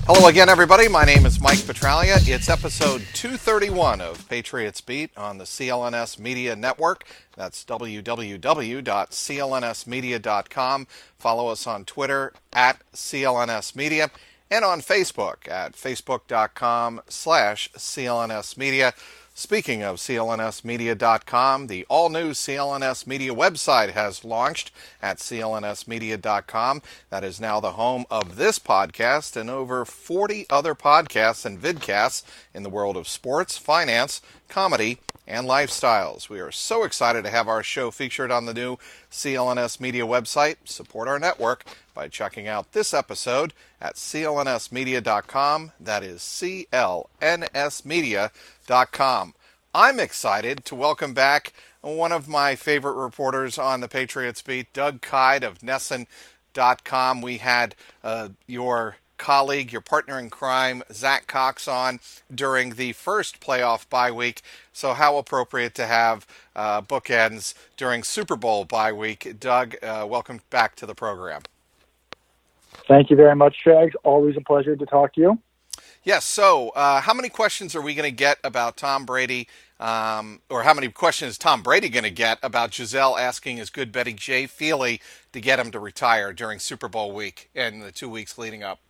Hello again, everybody. My name is Mike Petralia. It's episode 231 of Patriots Beat on the CLNS Media Network. That's www.clnsmedia.com. Follow us on Twitter at CLNS Media and on Facebook at facebook.com/CLNS Media. Speaking of clnsmedia.com, the all-new CLNS Media website has launched at clnsmedia.com. That is now the home of this podcast and over 40 other podcasts and vidcasts in the world of sports, finance, comedy, and lifestyles. We are so excited to have our show featured on the new CLNS Media website. Support our network by checking out this episode at clnsmedia.com. That is clnsmedia.com. I'm excited to welcome back one of my favorite reporters on the Patriots Beat, Doug Kyed of NESN.com. We had your colleague, your partner in crime, Zach Cox, on during the first playoff bye week. So how appropriate to have bookends during Super Bowl bye week. Doug, welcome back to the program. Thank you very much, Trags. Always a pleasure to talk to you. Yes, so how many questions are we going to get about Tom Brady, or how many questions is Tom Brady going to get about Giselle asking his good buddy Jay Feely to get him to retire during Super Bowl week and the 2 weeks leading up?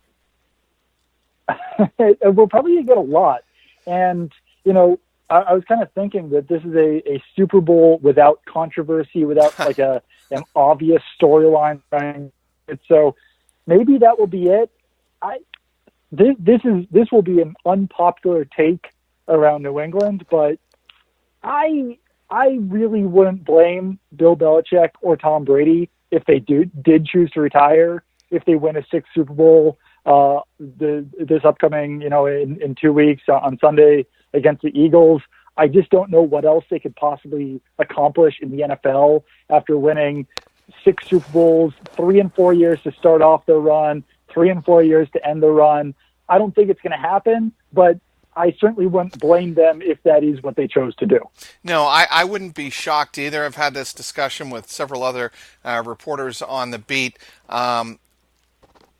We'll probably get a lot. And, you know, I was kind of thinking that this is a Super Bowl without controversy, without like an obvious storyline. So maybe that will be it. This will be an unpopular take around New England, but I really wouldn't blame Bill Belichick or Tom Brady if they did choose to retire, if they win a sixth Super Bowl this upcoming, in 2 weeks on Sunday against the Eagles. I just don't know what else they could possibly accomplish in the NFL after winning 6 Super Bowls, 3 and 4 years to start off their run, 3 and 4 years to end the run. I don't think it's going to happen, but I certainly wouldn't blame them if that is what they chose to do. No, I wouldn't be shocked either. I've had this discussion with several other reporters on the beat.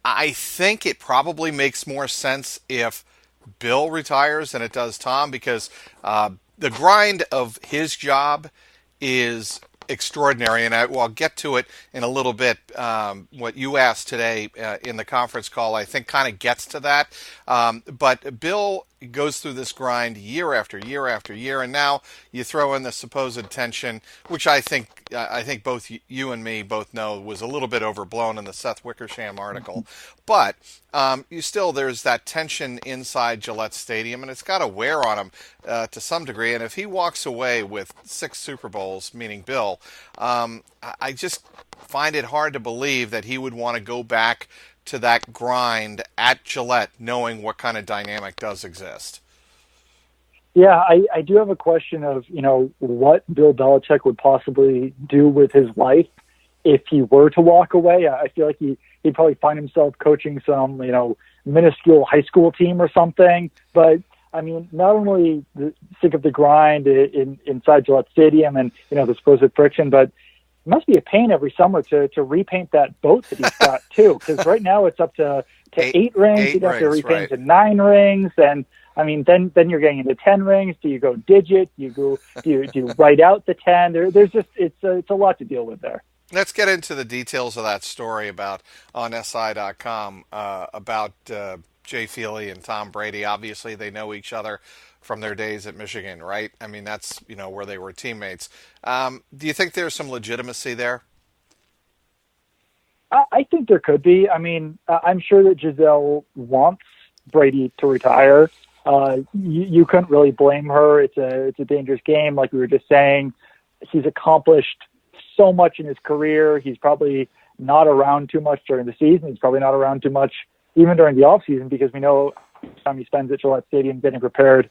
I think it probably makes more sense if Bill retires than it does Tom, because the grind of his job is extraordinary, and I'll get to it in a little bit. What you asked today in the conference call, I think, kind of gets to that. But Bill goes through this grind year after year after year, and now you throw in the supposed tension, which I think both you and me both know was a little bit overblown in the Seth Wickersham article. But there's that tension inside Gillette Stadium, and it's got to wear on him to some degree. And if he walks away with 6 Super Bowls, meaning Bill, I just find it hard to believe that he would want to go back to that grind at Gillette, knowing what kind of dynamic does exist. Yeah, I do have a question of, what Bill Belichick would possibly do with his life if he were to walk away. I feel like he'd probably find himself coaching some, minuscule high school team or something. But, I mean, not only sick of the grind inside Gillette Stadium and, the supposed friction, but it must be a pain every summer to repaint that boat that he's got, too. Because right now it's up to 8 rings. You'd have to repaint to 9 rings. And, I mean, then you're getting into 10 rings. Do you go digit? Do you write out the 10? There's just it's a lot to deal with there. Let's get into the details of that story on SI.com about Jay Feely and Tom Brady. Obviously, they know each other from their days at Michigan, right? I mean, that's where they were teammates. Do you think there's some legitimacy there? I think there could be. I mean, I'm sure that Giselle wants Brady to retire. You couldn't really blame her. It's a dangerous game, like we were just saying. He's accomplished so much in his career. He's probably not around too much during the season. He's probably not around too much even during the offseason, because we know how much time he spends at Gillette Stadium getting prepared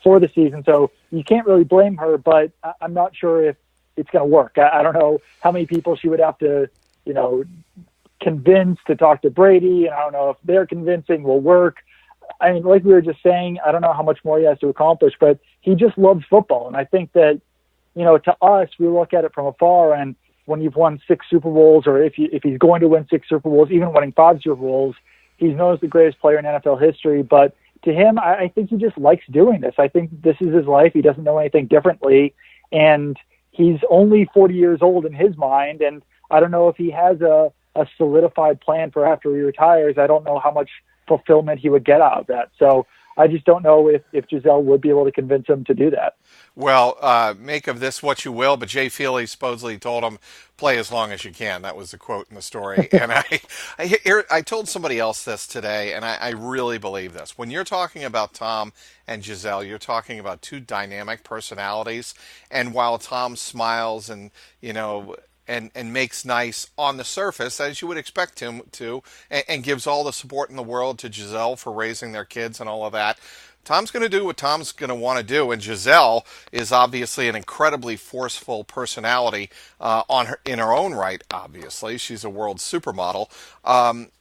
for the season. So you can't really blame her, but I'm not sure if it's going to work. I don't know how many people she would have to, convince to talk to Brady, and I don't know if their convincing will work. I mean, like we were just saying, I don't know how much more he has to accomplish, but he just loves football. And I think that, to us, we look at it from afar, and when you've won 6 Super Bowls, or if he's going to win 6 Super Bowls, even winning 5 Super Bowls, he's known as the greatest player in NFL history, but to him, I think he just likes doing this. I think this is his life. He doesn't know anything differently, and he's only 40 years old in his mind, and I don't know if he has a solidified plan for after he retires. I don't know how much fulfillment he would get out of that. So I just don't know if Giselle would be able to convince him to do that. Well, make of this what you will, but Jay Feely supposedly told him, play as long as you can. That was the quote in the story. And I told somebody else this today, and I really believe this. When you're talking about Tom and Giselle, you're talking about two dynamic personalities. And while Tom smiles and, and makes nice on the surface, as you would expect him to, and gives all the support in the world to Giselle for raising their kids and all of that, Tom's going to do what Tom's going to want to do, and Giselle is obviously an incredibly forceful personality in her own right, obviously. She's a world supermodel.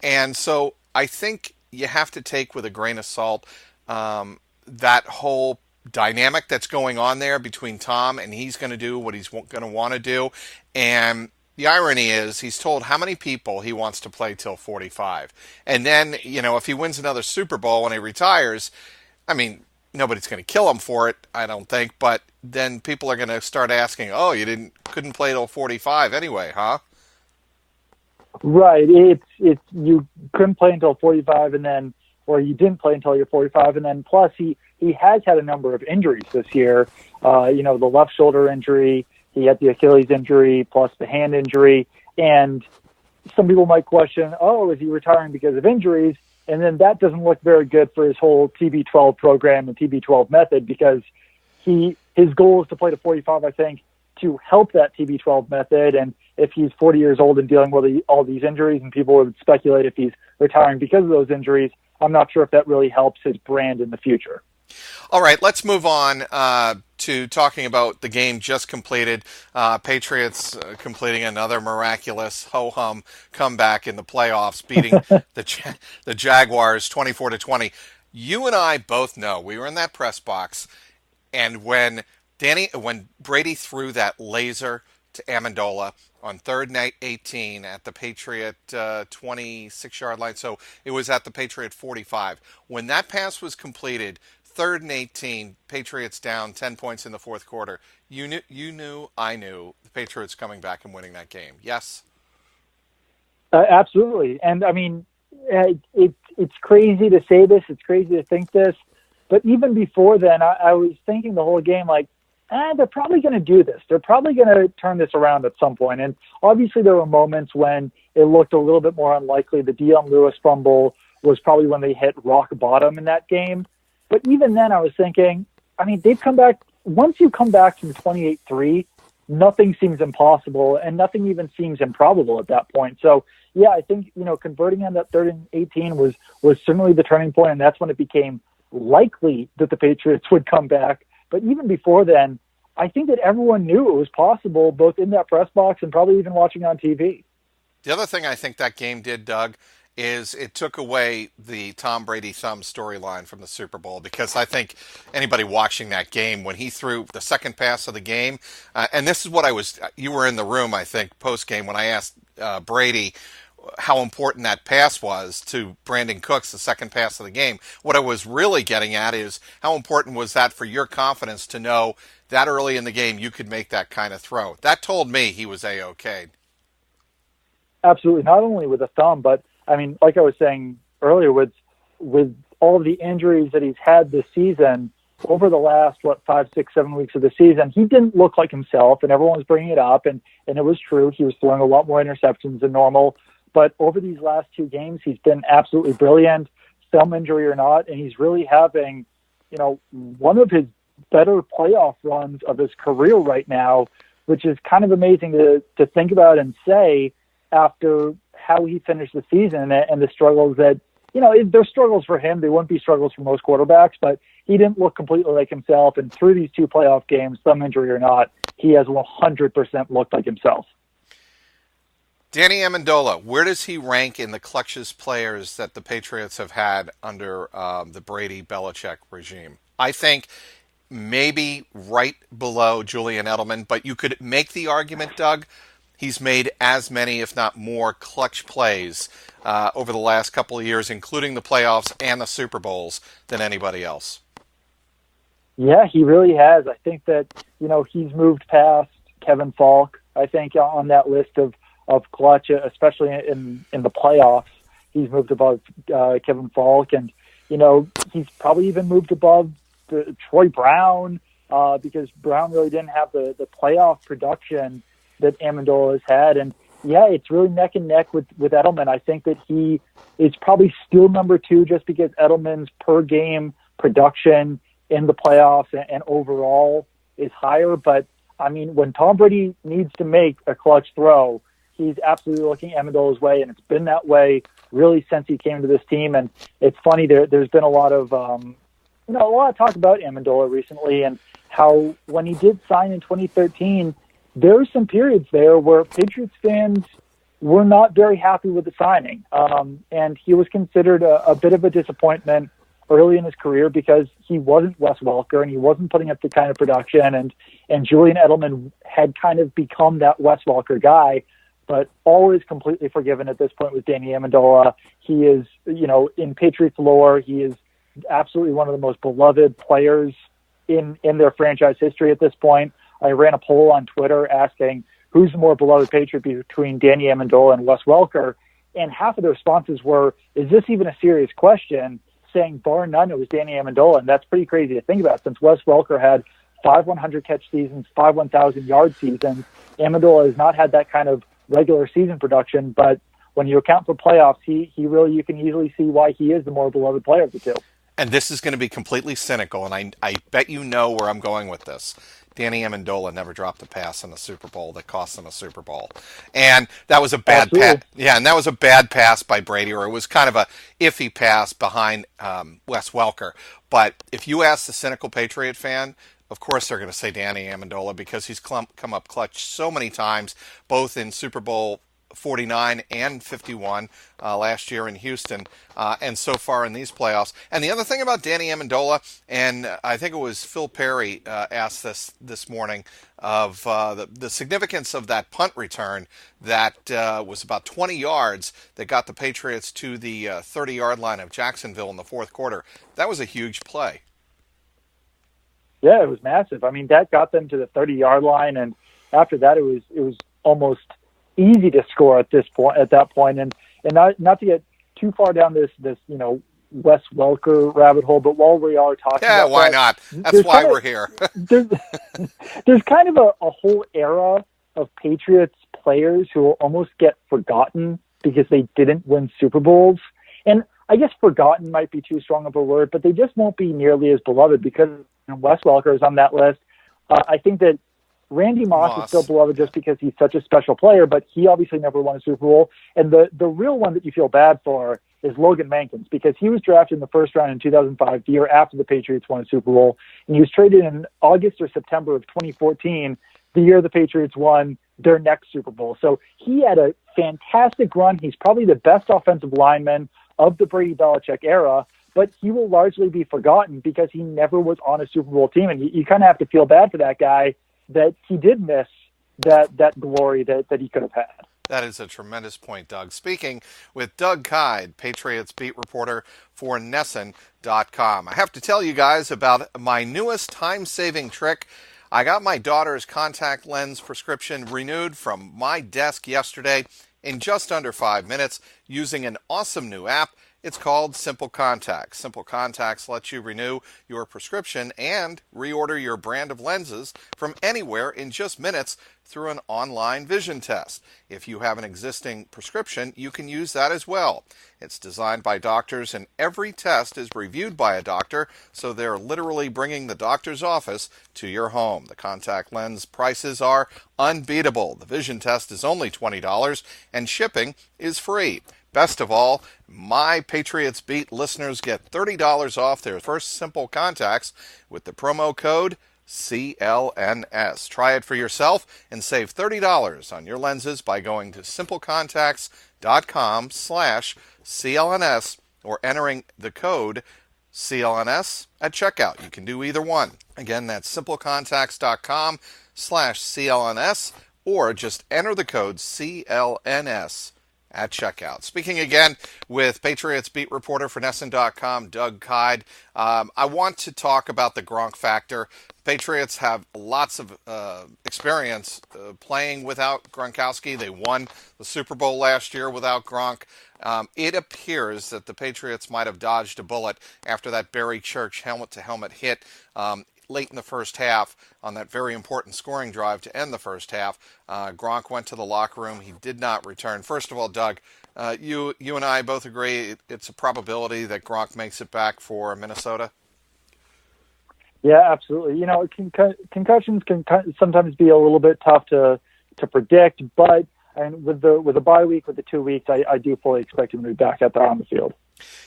And so I think you have to take with a grain of salt that whole dynamic that's going on there between Tom, and he's going to do what he's going to want to do. And the irony is he's told how many people he wants to play till 45. And then, if he wins another Super Bowl when he retires, I mean, nobody's going to kill him for it, I don't think, but then people are going to start asking, oh, you couldn't play till 45 anyway, huh? Right. It's you couldn't play until 45 or you didn't play until you're 45, and then plus he has had a number of injuries this year. The left shoulder injury, he had the Achilles injury, plus the hand injury, and some people might question, oh, is he retiring because of injuries? And then that doesn't look very good for his whole TB12 program and TB12 method, because his goal is to play to 45, I think, to help that TB12 method. And if he's 40 years old and dealing with all these injuries, and people would speculate if he's retiring because of those injuries, I'm not sure if that really helps his brand in the future. All right, let's move on to talking about the game just completed. Patriots completing another miraculous ho-hum comeback in the playoffs, beating the Jaguars 24-20. You and I both know, we were in that press box, and when Brady threw that laser to Amendola on 3rd and 18 at the Patriot 26-yard line, so it was at the Patriot 45. When that pass was completed, 3rd and 18, Patriots down 10 points in the fourth quarter. You knew, I knew, the Patriots coming back and winning that game. Yes? Absolutely. And, I mean, it's crazy to say this. It's crazy to think this. But even before then, I was thinking the whole game, like, they're probably going to do this. They're probably going to turn this around at some point. And obviously there were moments when it looked a little bit more unlikely. The Dion Lewis fumble was probably when they hit rock bottom in that game. But even then, I was thinking, I mean, they've come back. Once you come back from 28-3, nothing seems impossible, and nothing even seems improbable at that point. So, yeah, I think, converting on that 3rd and 18 was certainly the turning point, and that's when it became likely that the Patriots would come back. But even before then, I think that everyone knew it was possible, both in that press box and probably even watching on TV. The other thing I think that game did, Doug, is it took away the Tom Brady thumb storyline from the Super Bowl, because I think anybody watching that game, when he threw the second pass of the game, and this is what you were in the room, I think, post-game, when I asked Brady how important that pass was to Brandon Cooks, the second pass of the game. What I was really getting at is how important was that for your confidence to know that early in the game you could make that kind of throw. That told me he was A-OK. Absolutely. Not only with the thumb, but I mean, like I was saying earlier, with all of the injuries that he's had this season, over the last, 5, 6, 7 weeks of the season, he didn't look like himself, and everyone was bringing it up, and it was true. He was throwing a lot more interceptions than normal. But over these last 2 games, he's been absolutely brilliant, thumb injury or not, and he's really having, one of his better playoff runs of his career right now, which is kind of amazing to think about and say after how he finished the season and the struggles that, they're struggles for him. They wouldn't be struggles for most quarterbacks, but he didn't look completely like himself. And through these 2 playoff games, thumb injury or not, he has 100% looked like himself. Danny Amendola, where does he rank in the clutchest players that the Patriots have had under the Brady-Belichick regime? I think maybe right below Julian Edelman, but you could make the argument, Doug, he's made as many, if not more, clutch plays over the last couple of years, including the playoffs and the Super Bowls, than anybody else. Yeah, he really has. I think that, he's moved past Kevin Falk, I think, on that list of clutch, especially in the playoffs. He's moved above Kevin Falk, and, he's probably even moved above Troy Brown, because Brown really didn't have the playoff production that Amendola has had. And yeah, it's really neck and neck with Edelman. I think that he is probably still number 2 just because Edelman's per game production in the playoffs and overall is higher. But I mean, when Tom Brady needs to make a clutch throw, he's absolutely looking Amendola's way, and it's been that way really since he came to this team. And it's funny, there's been a lot of a lot of talk about Amendola recently, and how when he did sign in 2013, there were some periods there where Patriots fans were not very happy with the signing. And he was considered a bit of a disappointment early in his career because he wasn't Wes Welker and he wasn't putting up the kind of production. And Julian Edelman had kind of become that Wes Welker guy, but all is completely forgiven at this point with Danny Amendola. He is, in Patriots lore, he is absolutely one of the most beloved players in their franchise history at this point. I ran a poll on Twitter asking who's the more beloved Patriot between Danny Amendola and Wes Welker, and half of the responses were, is this even a serious question? Saying bar none, it was Danny Amendola, and that's pretty crazy to think about since Wes Welker had 5 100-catch seasons, 5 1,000-yard seasons. Amendola has not had that kind of regular season production, but when you account for playoffs, he really, you can easily see why he is the more beloved player of the two. And this is going to be completely cynical, and I bet you know where I'm going with this. Danny Amendola never dropped a pass in the Super Bowl that cost him a Super Bowl, and that was a bad pass. Yeah, and that was a bad pass by Brady, or it was kind of a iffy pass behind Wes Welker. But if you ask the cynical Patriot fan, of course they're going to say Danny Amendola because he's come up clutch so many times, both in Super Bowl 49 and 51 last year in Houston, and so far in these playoffs. And the other thing about Danny Amendola, and I think it was Phil Perry asked this morning, of the significance of that punt return that was about 20 yards that got the Patriots to the 30-yard line of Jacksonville in the fourth quarter. That was a huge play. Yeah, it was massive. I mean, that got them to the 30-yard line, and after that, it was almost easy to score at that point, and not to get too far down this Wes Welker rabbit hole, but while we are talking, about why not? That's why we're here. there's kind of a whole era of Patriots players who will almost get forgotten because they didn't win Super Bowls, and I guess forgotten might be too strong of a word, but they just won't be nearly as beloved because Wes Welker is on that list. I think that Randy Moss is still beloved just because he's such a special player, but he obviously never won a Super Bowl. And the real one that you feel bad for is Logan Mankins, because he was drafted in the first round in 2005, the year after the Patriots won a Super Bowl. And he was traded in August or September of 2014, the year the Patriots won their next Super Bowl. So he had a fantastic run. He's probably the best offensive lineman of the Brady Belichick era, but he will largely be forgotten because he never was on a Super Bowl team. And you kind of have to feel bad for that guy, that he did miss that glory that he could have had. That is a tremendous point, Doug. Speaking with Doug Kyed, Patriots beat reporter for NESN.com. I have to tell you guys about my newest time-saving trick. I got my daughter's contact lens prescription renewed from my desk yesterday in just under 5 minutes using an awesome new app. It's called Simple Contacts. Simple Contacts lets you renew your prescription and reorder your brand of lenses from anywhere in just minutes through an online vision test. If you have an existing prescription, you can use that as well. It's designed by doctors, and every test is reviewed by a doctor, so they're literally bringing the doctor's office to your home. The contact lens prices are unbeatable. The vision test is only $20, and shipping is free. Best of all, my Patriots Beat listeners get $30 off their first Simple Contacts with the promo code CLNS. Try it for yourself and save $30 on your lenses by going to simplecontacts.com/CLNS or entering the code CLNS at checkout. You can do either one. Again, that's simplecontacts.com/CLNS or just enter the code CLNS at checkout. Speaking again with Patriots beat reporter for NESN.com, Doug Kyed. I want to talk about the Gronk factor. Patriots have lots of experience playing without Gronkowski. They won the Super Bowl last year without Gronk. It appears that the Patriots might have dodged a bullet after that Barry Church helmet-to-helmet hit late in the first half on that very important scoring drive to end the first half. Gronk went to the locker room. He did not return. First of all, Doug, you and I both agree it's a probability that Gronk makes it back for Minnesota? Yeah, absolutely. You know, concussions can sometimes be a little bit tough to predict, but with the bye week, with the 2 weeks, I do fully expect him to be back out there on the field.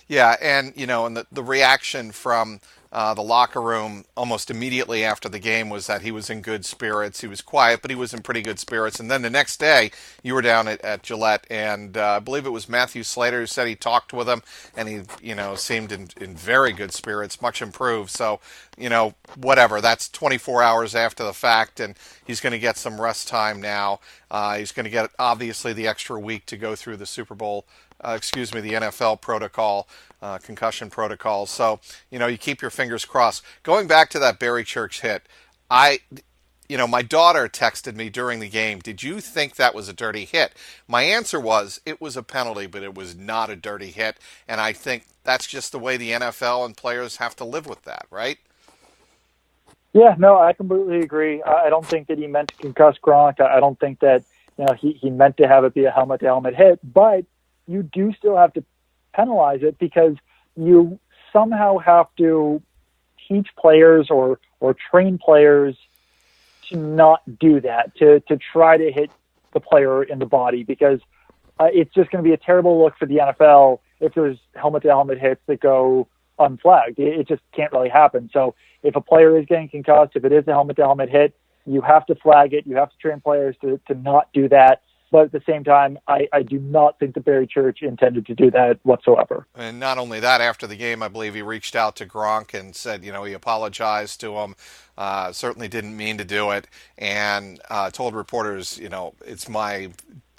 Yeah, and the reaction from the locker room almost immediately after the game was that he was in good spirits. He was quiet, but he was in pretty good spirits. And then the next day, you were down at Gillette, and I believe it was Matthew Slater who said he talked with him, and he seemed in very good spirits, much improved. So whatever. That's 24 hours after the fact, and he's going to get some rest time now. He's going to get obviously the extra week to go through the Super Bowl. The NFL protocol, concussion protocol. So, you keep your fingers crossed. Going back to that Barry Church hit, my daughter texted me during the game, did you think that was a dirty hit? My answer was, it was a penalty, but it was not a dirty hit. And I think that's just the way the NFL and players have to live with that, right? Yeah, no, I completely agree. I don't think that he meant to concuss Gronk. I don't think that, he meant to have it be a helmet-to-helmet hit, but you do still have to penalize it because you somehow have to teach players or train players to not do that, to try to hit the player in the body, because it's just going to be a terrible look for the NFL if there's helmet-to-helmet hits that go unflagged. It just can't really happen. So if a player is getting concussed, if it is a helmet-to-helmet hit, you have to flag it. You have to train players to not do that. But at the same time, I do not think that Barry Church intended to do that whatsoever. And not only that, after the game, I believe he reached out to Gronk and said, he apologized to him, certainly didn't mean to do it, and told reporters, it's my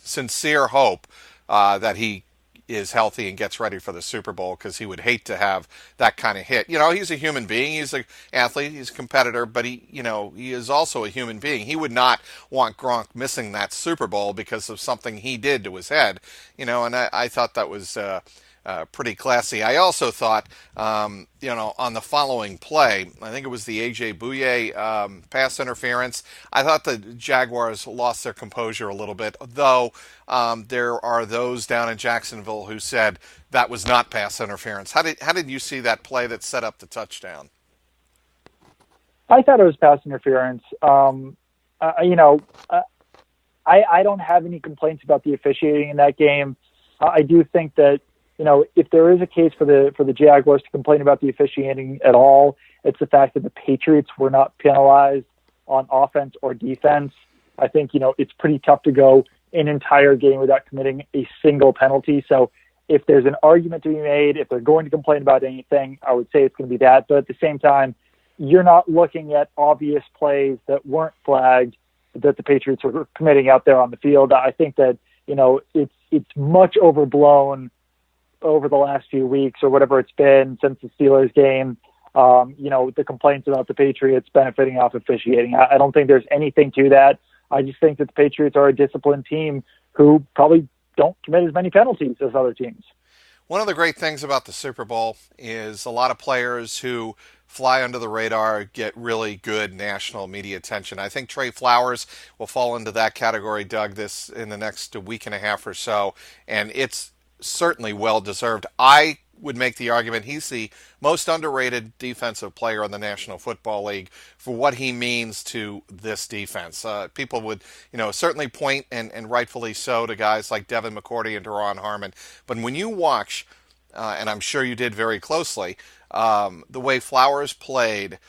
sincere hope that he is healthy and gets ready for the Super Bowl, because he would hate to have that kind of hit. He's a human being. He's an athlete. He's a competitor, but he is also a human being. He would not want Gronk missing that Super Bowl because of something he did to his head. And I thought that was pretty classy. I also thought, on the following play, I think it was the A.J. Bouye pass interference, I thought the Jaguars lost their composure a little bit, though there are those down in Jacksonville who said that was not pass interference. How did you see that play that set up the touchdown? I thought it was pass interference. I don't have any complaints about the officiating in that game. I do think that, if there is a case for the Jaguars to complain about the officiating at all, it's the fact that the Patriots were not penalized on offense or defense. I think, it's pretty tough to go an entire game without committing a single penalty. So if there's an argument to be made, if they're going to complain about anything, I would say it's going to be that. But at the same time, you're not looking at obvious plays that weren't flagged that the Patriots were committing out there on the field. I think that, it's much overblown over the last few weeks or whatever it's been since the Steelers game, the complaints about the Patriots benefiting off officiating. I don't think there's anything to that. I just think that the Patriots are a disciplined team who probably don't commit as many penalties as other teams. One of the great things about the Super Bowl is a lot of players who fly under the radar get really good national media attention. I think Trey Flowers will fall into that category, Doug, in the next week and a half or so, and it's certainly well-deserved. I would make the argument he's the most underrated defensive player in the National Football League for what he means to this defense. People would, certainly point, and rightfully so, to guys like Devin McCourty and Deron Harmon. But when you watch, and I'm sure you did very closely, the way Flowers played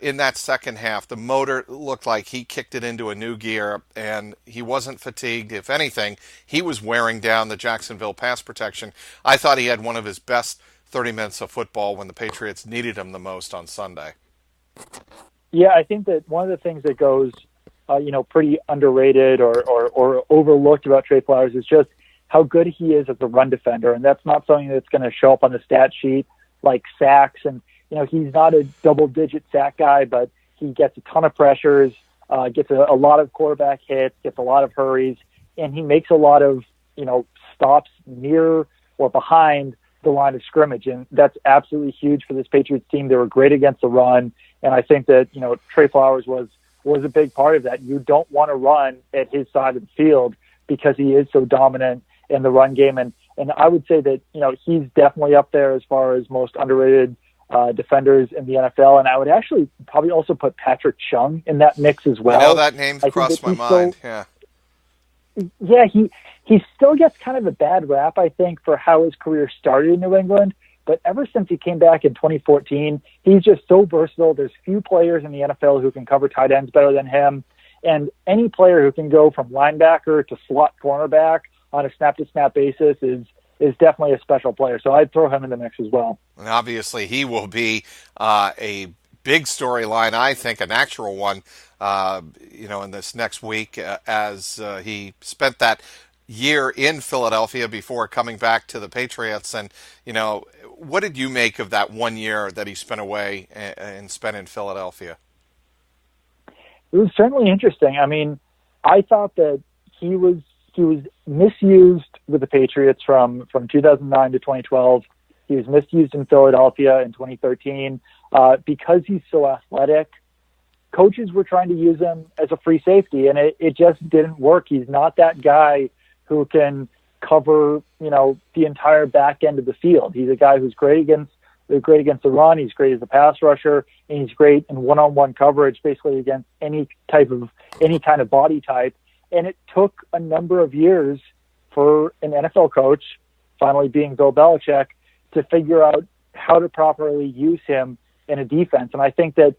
in that second half, the motor looked like he kicked it into a new gear, and he wasn't fatigued. If anything, he was wearing down the Jacksonville pass protection. I thought he had one of his best 30 minutes of football when the Patriots needed him the most on Sunday. Yeah, I think that one of the things that goes, pretty underrated or overlooked about Trey Flowers is just how good he is as a run defender. And that's not something that's going to show up on the stat sheet like sacks. And, he's not a double-digit sack guy, but he gets a ton of pressures, gets a lot of quarterback hits, gets a lot of hurries, and he makes a lot of, stops near or behind the line of scrimmage. And that's absolutely huge for this Patriots team. They were great against the run. And I think that, Trey Flowers was a big part of that. You don't want to run at his side of the field because he is so dominant in the run game. And I would say that, he's definitely up there as far as most underrated defenders in the NFL. And I would actually probably also put Patrick Chung in that mix as well. I know that name crossed my mind. Yeah, he still gets kind of a bad rap, I think, for how his career started in New England. But ever since he came back in 2014, he's just so versatile. There's few players in the NFL who can cover tight ends better than him. And any player who can go from linebacker to slot cornerback on a snap-to-snap basis is definitely a special player. So I'd throw him in the mix as well. And obviously, he will be a big storyline, I think, a natural one, in this next week as he spent that year in Philadelphia before coming back to the Patriots. And, what did you make of that 1 year that he spent away and spent in Philadelphia? It was certainly interesting. I mean, I thought that he was misused with the Patriots from 2009 to 2012. He was misused in Philadelphia in 2013 because he's so athletic. Coaches were trying to use him as a free safety, and it just didn't work. He's not that guy who can cover, the entire back end of the field. He's a guy who's great against the run. He's great as a pass rusher, and he's great in one-on-one coverage, basically against any kind of body type. And it took a number of years for an NFL coach, finally being Bill Belichick, to figure out how to properly use him in a defense. And I think that,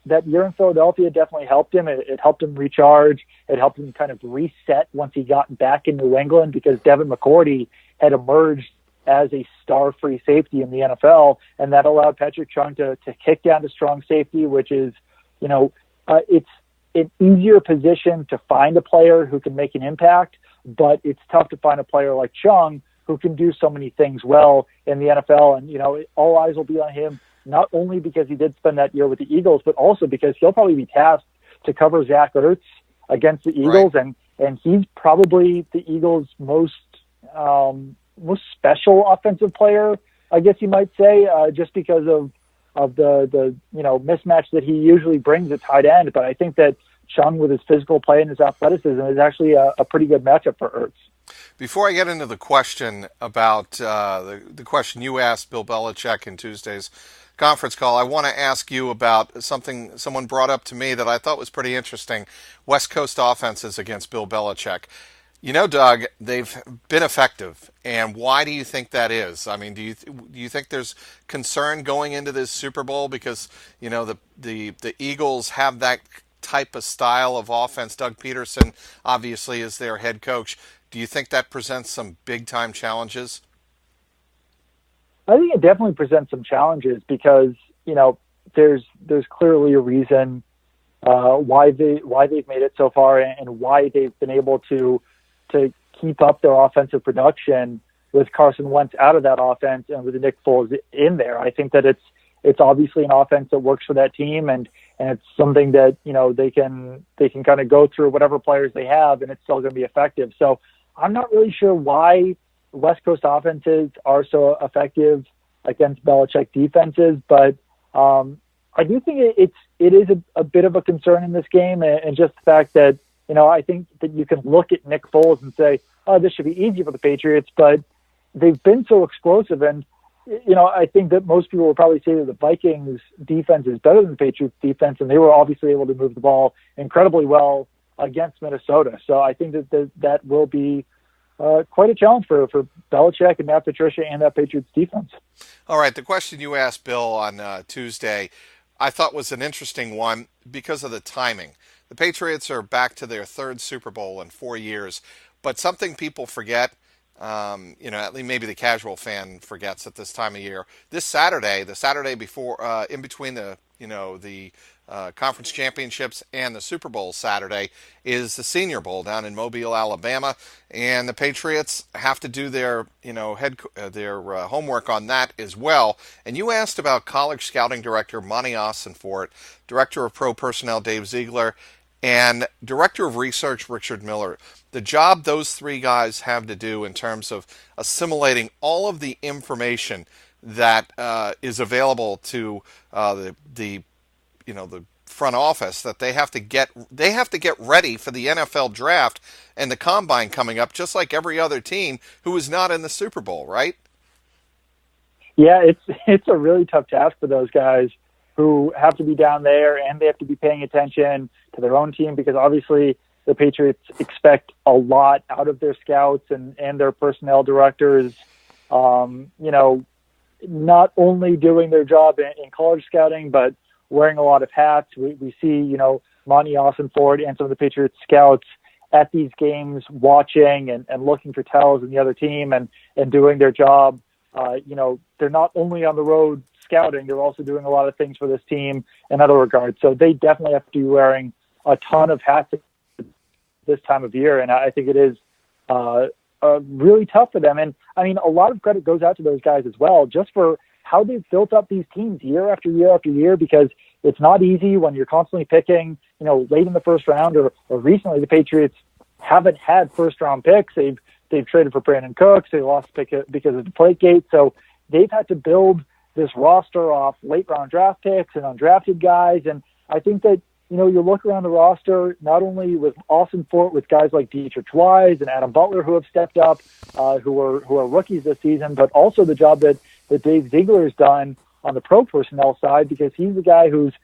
that year in Philadelphia definitely helped him. It helped him recharge. It helped him kind of reset once he got back in New England, because Devin McCourty had emerged as a star free safety in the NFL. And that allowed Patrick Chung to kick down to strong safety, which is, it's an easier position to find a player who can make an impact, but it's tough to find a player like Chung who can do so many things well in the NFL. And, all eyes will be on him, not only because he did spend that year with the Eagles, but also because he'll probably be tasked to cover Zach Ertz against the Eagles. Right. And he's probably the Eagles' most special offensive player, I guess you might say, just because of the mismatch that he usually brings at tight end. But I think that Chung, with his physical play and his athleticism, is actually a pretty good matchup for Ertz. Before I get into the question about the question you asked Bill Belichick in Tuesday's conference call, I want to ask you about something someone brought up to me that I thought was pretty interesting: West Coast offenses against Bill Belichick. Doug, they've been effective, and why do you think that is? I mean, do you think there's concern going into this Super Bowl because the Eagles have that type of style of offense? Doug Peterson obviously is their head coach. Do you think that presents some big time challenges? I think it definitely presents some challenges because there's clearly a reason why they've made it so far and why they've been able to keep up their offensive production with Carson Wentz out of that offense and with Nick Foles in there. I think that it's obviously an offense that works for that team, and it's something that they can kind of go through whatever players they have, and it's still going to be effective. So I'm not really sure why West Coast offenses are so effective against Belichick defenses, but I do think it is a bit of a concern in this game, and just the fact that I think that you can look at Nick Foles and say, oh, this should be easy for the Patriots, but they've been so explosive. And, I think that most people will probably say that the Vikings defense is better than the Patriots defense, and they were obviously able to move the ball incredibly well against Minnesota. So I think that will be quite a challenge for Belichick and Matt Patricia and that Patriots defense. All right, the question you asked Bill on Tuesday I thought was an interesting one because of the timing. The Patriots are back to their third Super Bowl in 4 years, but something people forget, At least maybe the casual fan forgets at this time of year. This Saturday, the Saturday before, in between the conference championships and the Super Bowl Saturday, is the Senior Bowl down in Mobile, Alabama, and the Patriots have to do their homework on that as well. And you asked about college scouting director Monty Ossenfort, director of pro personnel Dave Ziegler, and director of research Richard Miller. The job those three guys have to do in terms of assimilating all of the information that is available to the front office, that they have to get ready for the NFL draft and the combine coming up, just like every other team who is not in the Super Bowl, right? Yeah, it's a really tough task for those guys who have to be down there, and they have to be paying attention to their own team, because obviously the Patriots expect a lot out of their scouts and their personnel directors. Not only doing their job in college scouting, but wearing a lot of hats. We see, Monty Ossenfort and some of the Patriots scouts at these games watching and looking for tells in the other team and doing their job. They're not only on the road scouting, they're also doing a lot of things for this team in other regards. So they definitely have to be wearing a ton of hats this time of year. And I think it is really tough for them. And I mean, a lot of credit goes out to those guys as well, just for how they've built up these teams year after year after year, because it's not easy when you're constantly picking, late in the first round, or recently the Patriots haven't had first round picks. They've traded for Brandon Cooks. They lost because of Deflategate. So they've had to build this roster off late round draft picks and undrafted guys. And I think that, you look around the roster, not only with Ossenfort, with guys like Dietrich Wise and Adam Butler who have stepped up, who are rookies this season, but also the job that Dave Ziegler has done on the pro personnel side, because he's the guy who's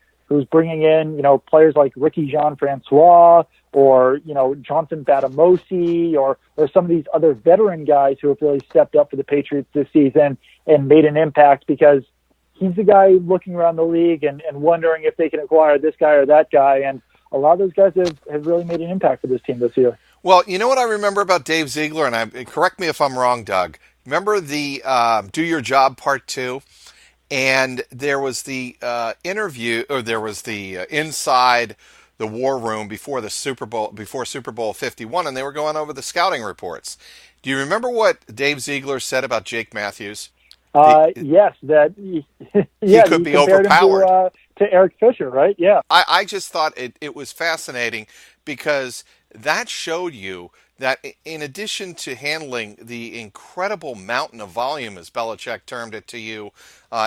bringing in, players like Ricky Jean-Francois or, Johnson Batamosi or some of these other veteran guys who have really stepped up for the Patriots this season and made an impact, because he's the guy looking around the league and wondering if they can acquire this guy or that guy. And a lot of those guys have really made an impact for this team this year. Well, you know what I remember about Dave Ziegler, and correct me if I'm wrong, Doug. Remember the Do Your Job Part 2? And there was the interview, or there was the inside the war room before Super Bowl 51, and they were going over the scouting reports. Do you remember what Dave Ziegler said about Jake Matthews? Yes, that he could be overpowered to Eric Fisher, right? Yeah. I just thought it was fascinating, because that showed you that in addition to handling the incredible mountain of volume, as Belichick termed it to you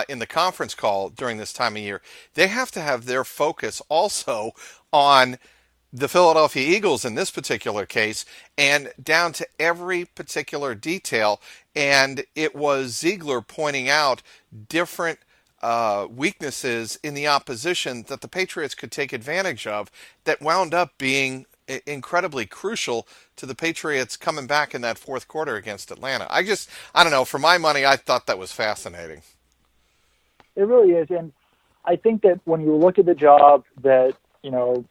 in the conference call during this time of year, they have to have their focus also on the Philadelphia Eagles in this particular case, and down to every particular detail. And it was Ziegler pointing out different weaknesses in the opposition that the Patriots could take advantage of, that wound up being incredibly crucial to the Patriots coming back in that fourth quarter against Atlanta. I don't know, for my money, I thought that was fascinating. It really is. And I think that when you look at the job that,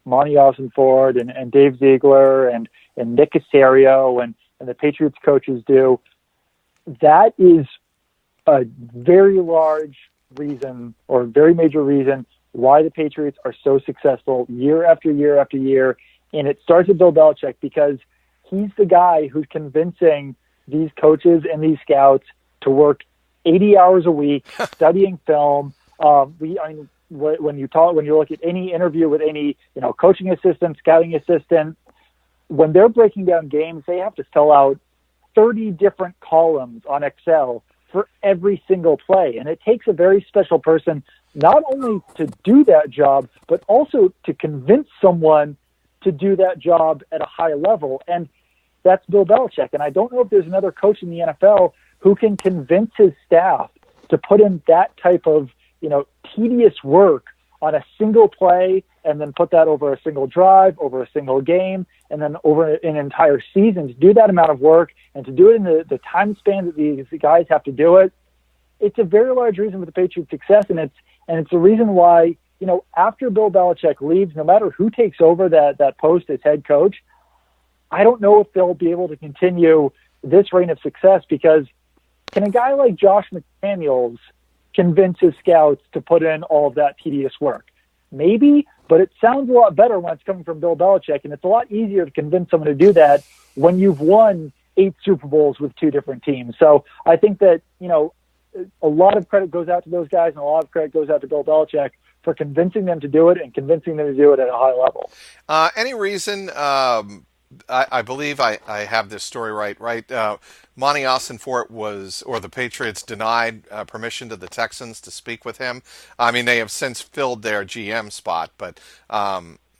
Monty Ossenfort and Dave Ziegler and Nick Caserio and the Patriots coaches do, that is a very large reason, or a very major reason, why the Patriots are so successful year after year after year. And it starts with Bill Belichick, because he's the guy who's convincing these coaches and these scouts to work 80 hours a week studying film. When you look at any interview with any, coaching assistant, scouting assistant, when they're breaking down games, they have to fill out 30 different columns on Excel for every single play. And it takes a very special person not only to do that job, but also to convince someone to do that job at a high level. And that's Bill Belichick. And I don't know if there's another coach in the NFL who can convince his staff to put in that type of, tedious work on a single play, and then put that over a single drive, over a single game, and then over an entire season. To do that amount of work and to do it in the time span that these guys have to do it, it's a very large reason for the Patriots' success. And it's the reason why, after Bill Belichick leaves, no matter who takes over that post as head coach, I don't know if they'll be able to continue this reign of success, because can a guy like Josh McDaniels convince his scouts to put in all of that tedious work? Maybe, but it sounds a lot better when it's coming from Bill Belichick, and it's a lot easier to convince someone to do that when you've won 8 Super Bowls with 2 different teams. So I think that, a lot of credit goes out to those guys, and a lot of credit goes out to Bill Belichick for convincing them to do it and convincing them to do it at a high level. Any reason, I believe I have this story right? Monty Ossenfort or the Patriots denied permission to the Texans to speak with him. I mean, they have since filled their GM spot, but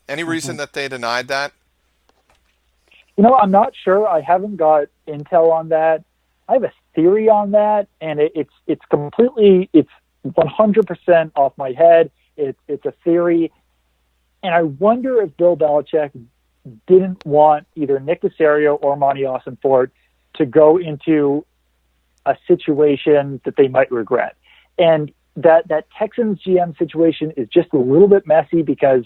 any reason that they denied that? I'm not sure. I haven't got intel on that. I have a theory on that, and it's 100% off my head. It's a theory, and I wonder if Bill Belichick didn't want either Nick Caserio or Monty Ossenfort to go into a situation that they might regret. And that Texans GM situation is just a little bit messy because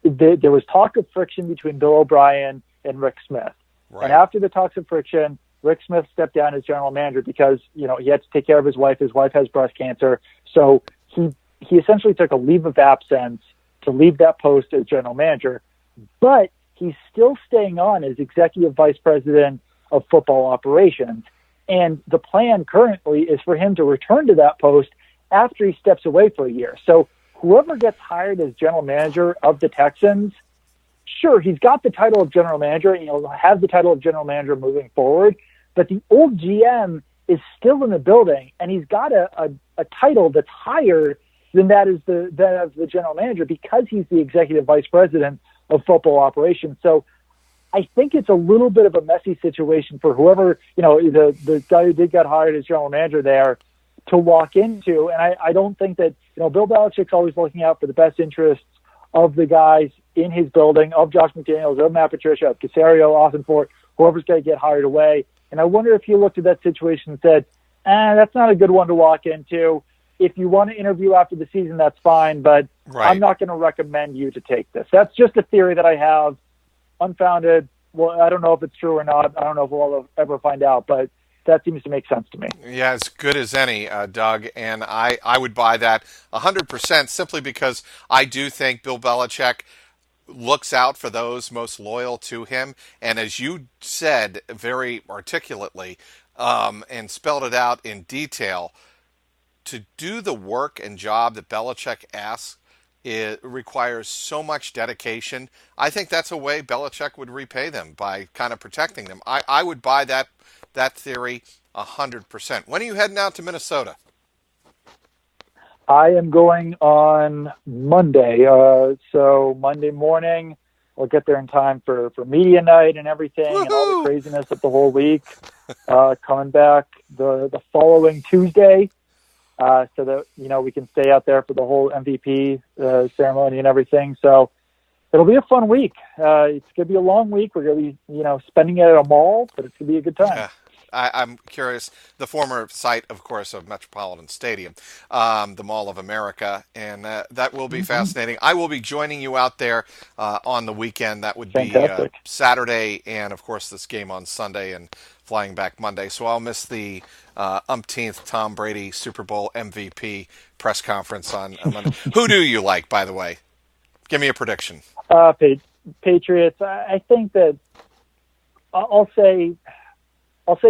there was talk of friction between Bill O'Brien and Rick Smith. Right. And after the talks of friction, Rick Smith stepped down as general manager because, he had to take care of his wife. His wife has breast cancer. So he essentially took a leave of absence to leave that post as general manager. But he's still staying on as executive vice president of football operations. And the plan currently is for him to return to that post after he steps away for a year. So whoever gets hired as general manager of the Texans, sure, he's got the title of general manager, and he'll have the title of general manager moving forward, but the old GM is still in the building, and he's got a title that's higher than that of the general manager because he's the executive vice president of football operations. So I think it's a little bit of a messy situation for whoever, the guy who did get hired as general manager there to walk into. And I don't think that, Bill Belichick's always looking out for the best interests of the guys in his building, of Josh McDaniels, of Matt Patricia, of Caserio, Ossenfort, whoever's going to get hired away. And I wonder if he looked at that situation and said, that's not a good one to walk into. If you want to interview after the season, that's fine, but right. I'm not going to recommend you to take this. That's just a theory that I have, unfounded. Well, I don't know if it's true or not. I don't know if we'll ever find out, but that seems to make sense to me. Yeah, as good as any, Doug, and I would buy that 100% simply because I do think Bill Belichick looks out for those most loyal to him, and as you said very articulately and spelled it out in detail, to do the work and job that Belichick asks, it requires so much dedication. I think that's a way Belichick would repay them, by kind of protecting them. I would buy that theory 100%. When are you heading out to Minnesota? I am going on Monday. So Monday morning, I'll get there in time for media night and everything. Woo-hoo! And all the craziness of the whole week. Coming back the following Tuesday. So that, we can stay out there for the whole MVP ceremony and everything. So it'll be a fun week. It's going to be a long week. We're going to be, spending it at a mall, but it's going to be a good time. Yeah. I'm curious, the former site, of course, of Metropolitan Stadium, the Mall of America, and that will be fascinating. I will be joining you out there on the weekend. That would be Saturday, and, of course, this game on Sunday, and flying back Monday. So I'll miss the umpteenth Tom Brady Super Bowl MVP press conference on Monday. Who do you like, by the way? Give me a prediction. Patriots. I think that I'll say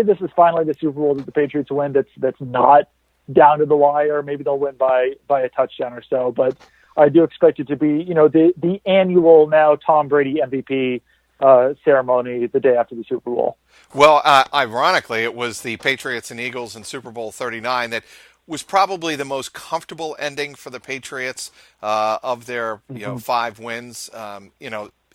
this is finally the Super Bowl that the Patriots win. That's not down to the wire. Maybe they'll win by a touchdown or so, but I do expect it to be, the annual now Tom Brady MVP ceremony the day after the Super Bowl. Well, ironically, it was the Patriots and Eagles in Super Bowl 39 that was probably the most comfortable ending for the Patriots of their 5 wins.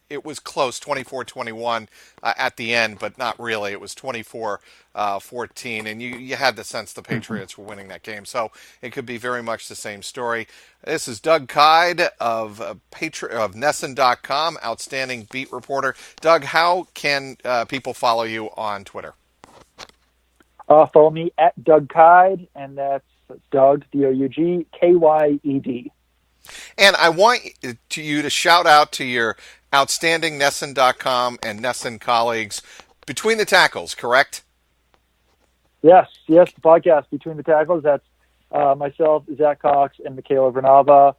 It was close, 24-21 at the end, but not really. It was 24-14, and you had the sense the Patriots were winning that game. So it could be very much the same story. This is Doug Kyed of Nesson.com, outstanding beat reporter. Doug, how can people follow you on Twitter? Follow me at Doug Kyed, and that's Doug, D-O-U-G, K-Y-E-D. And I want you to shout out to your outstanding Nesson.com and Nesson colleagues between the tackles, correct? Yes, the podcast Between the Tackles. That's myself, Zach Cox, and Michaela Vernava.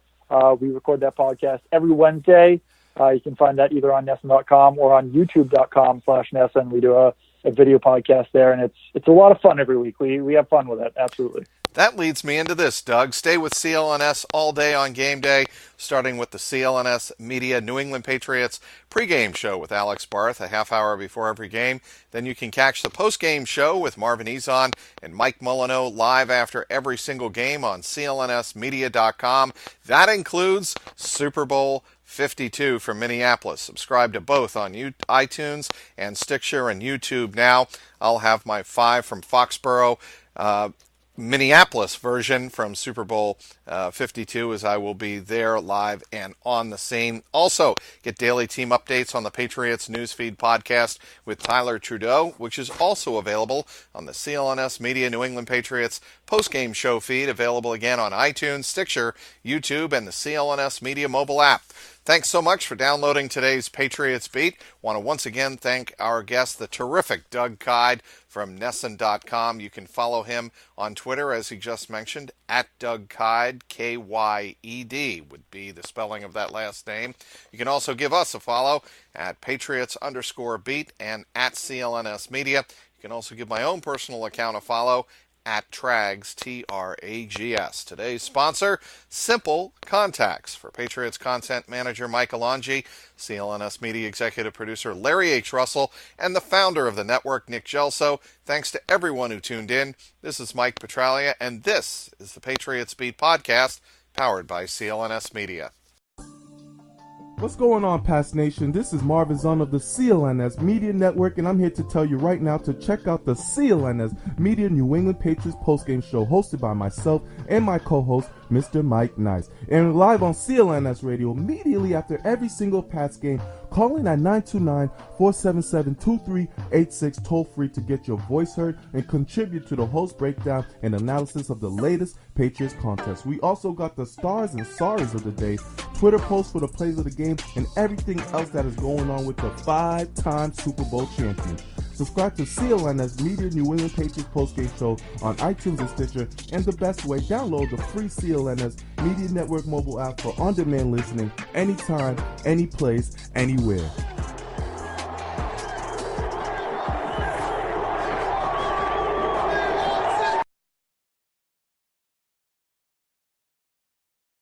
We record that podcast every Wednesday. You can find that either on Nesson.com or on YouTube.com/Nesson. We do a video podcast there, and it's a lot of fun every week. We have fun with it, absolutely. That leads me into this, Doug. Stay with CLNS all day on game day, starting with the CLNS Media New England Patriots pregame show with Alex Barth a half hour before every game. Then you can catch the postgame show with Marvin Ezon and Mike Molyneux live after every single game on clnsmedia.com. That includes Super Bowl 52 from Minneapolis. Subscribe to both on iTunes and Stitcher and YouTube now. I'll have my 5 from Foxborough Minneapolis version from Super Bowl 52, as I will be there live and on the scene. Also, get daily team updates on the Patriots Newsfeed podcast with Tyler Trudeau, which is also available on the CLNS Media New England Patriots postgame show feed, available again on iTunes, Stitcher, YouTube, and the CLNS Media mobile app. Thanks so much for downloading today's Patriots Beat. Want to once again thank our guest, the terrific Doug Kyed from Nesson.com. You can follow him on Twitter, as he just mentioned, at Doug Kyed, Kyed would be the spelling of that last name. You can also give us a follow at Patriots_Beat and at CLNS Media. You can also give my own personal account a follow at Trags, Trags. Today's sponsor, Simple Contacts. For Patriots content manager Mike Alonji, CLNS Media executive producer Larry H. Russell, and the founder of the network, Nick Gelso. Thanks to everyone who tuned in. This is Mike Petralia, and this is the Patriots Beat podcast, powered by CLNS Media. What's going on, Past Nation? This is Marvin Zahn of the CLNS Media Network, and I'm here to tell you right now to check out the CLNS Media New England Patriots postgame show hosted by myself and my co-host, Mr. Mike Nice. And live on CLNS Radio immediately after every single Pats game. Call in at 929-477-2386 toll-free to get your voice heard and contribute to the host breakdown and analysis of the latest Patriots contest. We also got the stars and sorries of the day, Twitter posts for the plays of the game, and everything else that is going on with the 5-time Super Bowl champion. Subscribe to CLNS Media New England Patriots postgame show on iTunes and Stitcher, and the best way, download the free CLNS Media Network mobile app for on-demand listening anytime, any place, anywhere.